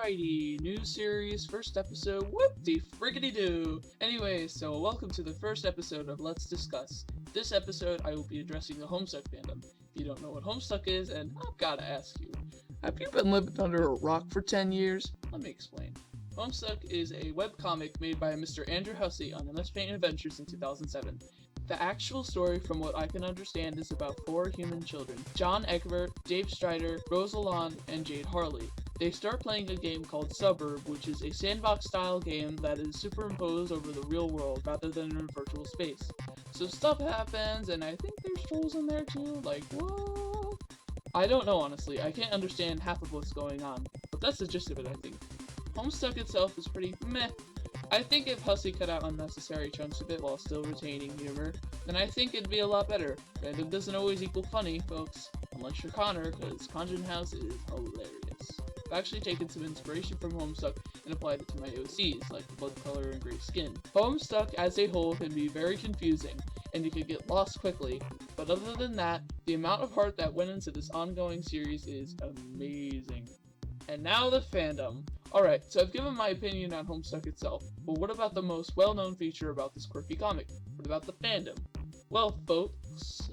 Alrighty, new series, first episode, whoop-de-friggity-doo! Anyway, so welcome to the first episode of Let's Discuss. This episode, I will be addressing the Homestuck fandom. If you don't know what Homestuck is, and I've gotta ask you, have you been living under a rock for 10 years? Let me explain. Homestuck is a webcomic made by Mr. Andrew Hussey on MS Paint Adventures in 2007. The actual story, from what I can understand, is about 4 human children, John Egbert, Dave Strider, Rose Lalonde, and Jade Harley. They start playing a game called Suburb, which is a sandbox-style game that is superimposed over the real world rather than in a virtual space. So stuff happens, and I think there's trolls in there too, like, what? I don't know, honestly. I can't understand half of what's going on, but that's the gist of it, I think. Homestuck itself is pretty meh. I think if Hussey cut out unnecessary chunks of it while still retaining humor, then I think it'd be a lot better. Random doesn't always equal funny, folks. Unless you're Connor, because Conjun House is hilarious. I've actually taken some inspiration from Homestuck and applied it to my OCs, like blood color and gray skin. Homestuck as a whole can be very confusing, and you can get lost quickly, but other than that, the amount of heart that went into this ongoing series is amazing. And now the fandom. Alright, so I've given my opinion on Homestuck itself, but what about the most well-known feature about this quirky comic? What about the fandom? Well, folks,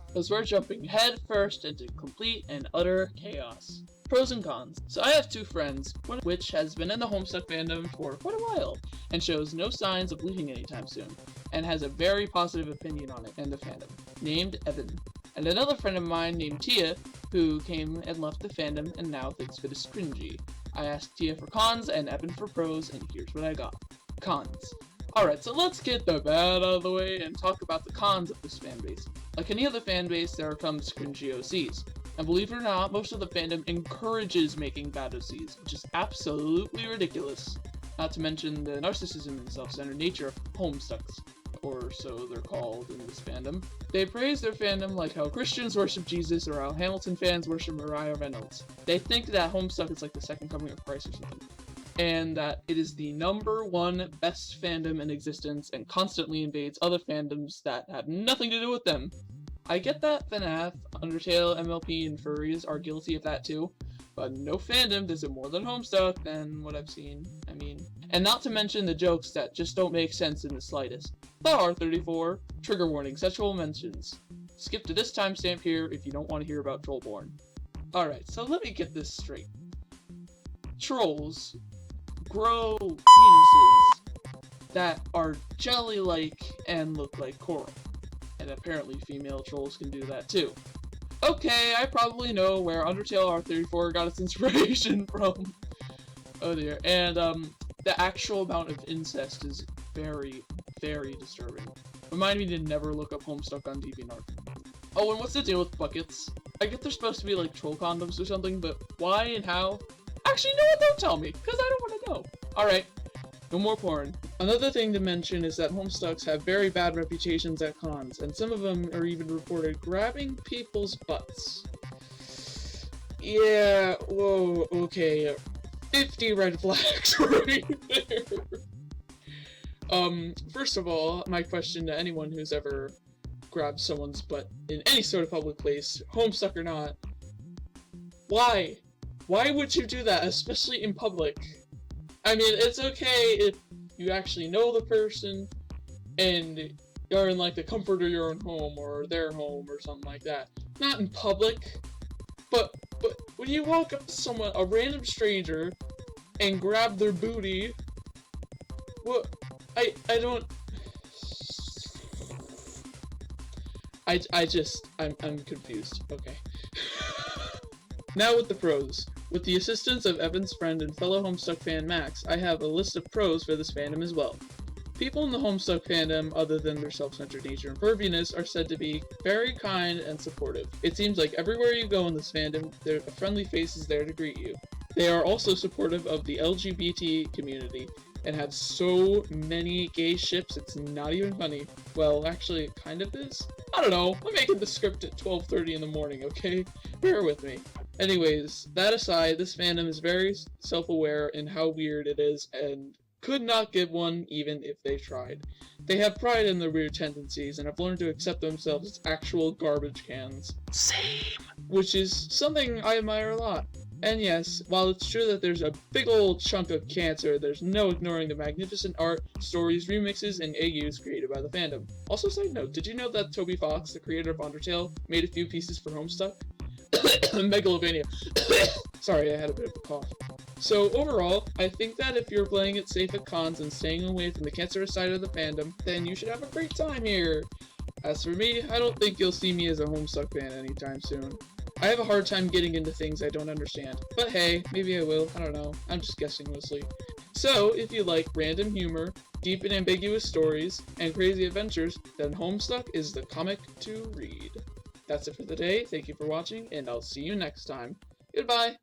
because we're jumping head first into complete and utter chaos. Pros and cons. So I have 2 friends, one of which has been in the Homestuck fandom for quite a while, and shows no signs of leaving anytime soon, and has a very positive opinion on it and the fandom, named Evan. And another friend of mine named Tia, who came and left the fandom and now thinks it is cringy. I asked Tia for cons and Evan for pros, and here's what I got. Cons. Alright, so let's get the bad out of the way and talk about the cons of this fanbase. Like any other fanbase, there comes cringy OCs. And believe it or not, most of the fandom encourages making bad OCs, which is absolutely ridiculous. Not to mention the narcissism and self-centered nature of Homestucks, or so they're called in this fandom. They praise their fandom like how Christians worship Jesus or how Hamilton fans worship Mariah Reynolds. They think that Homestuck is like the second coming of Christ or something, and that it is the #1 best fandom in existence and constantly invades other fandoms that have nothing to do with them. I get that FNAF, Undertale, MLP, and furries are guilty of that too, but no fandom does it more than Homestuck than what I've seen, And not to mention the jokes that just don't make sense in the slightest. The R34, trigger warning, sexual mentions. Skip to this timestamp here if you don't want to hear about Trollborn. Alright, so let me get this straight. Trolls grow penises that are jelly-like and look like coral. And apparently female trolls can do that too. Okay, I probably know where Undertale R34 got its inspiration from. Oh dear. And the actual amount of incest is very, very disturbing. Remind me to never look up Homestuck on DeviantArt. Oh, and what's the deal with buckets? I get they're supposed to be like troll condoms or something, but why and how? Actually, no, don't tell me, because I don't want to know. Alright, no more porn. Another thing to mention is that Homestucks have very bad reputations at cons, and some of them are even reported grabbing people's butts. Yeah, whoa, okay. 50 red flags right there. First of all, my question to anyone who's ever grabbed someone's butt in any sort of public place, Homestuck or not, why? Why would you do that, especially in public? I mean, it's okay if you actually know the person and you're in like the comfort of your own home or their home or something like that. Not in public, but when you walk up to someone, a random stranger, and grab their booty, what? I don't. I'm confused. Okay. Now with the pros. With the assistance of Evan's friend and fellow Homestuck fan Max, I have a list of pros for this fandom as well. People in the Homestuck fandom, other than their self-centered nature and perviness, are said to be very kind and supportive. It seems like everywhere you go in this fandom, a friendly face is there to greet you. They are also supportive of the LGBT community, and have so many gay ships it's not even funny. Well, actually, it kind of is. I don't know, I'm making the script at 12:30 in the morning, okay? Bear with me. Anyways, that aside, this fandom is very self-aware in how weird it is and could not get one even if they tried. They have pride in their weird tendencies and have learned to accept themselves as actual garbage cans. Same. Which is something I admire a lot. And yes, while it's true that there's a big old chunk of cancer, there's no ignoring the magnificent art, stories, remixes, and AUs created by the fandom. Also, side note, did you know that Toby Fox, the creator of Undertale, made a few pieces for Homestuck? Megalovania. Sorry, I had a bit of a cough. So overall, I think that if you're playing it safe at cons and staying away from the cancerous side of the fandom, then you should have a great time here. As for me, I don't think you'll see me as a Homestuck fan anytime soon. I have a hard time getting into things I don't understand. But hey, maybe I will, I don't know, I'm just guessing mostly. So, if you like random humor, deep and ambiguous stories, and crazy adventures, then Homestuck is the comic to read. That's it for the day, thank you for watching, and I'll see you next time. Goodbye!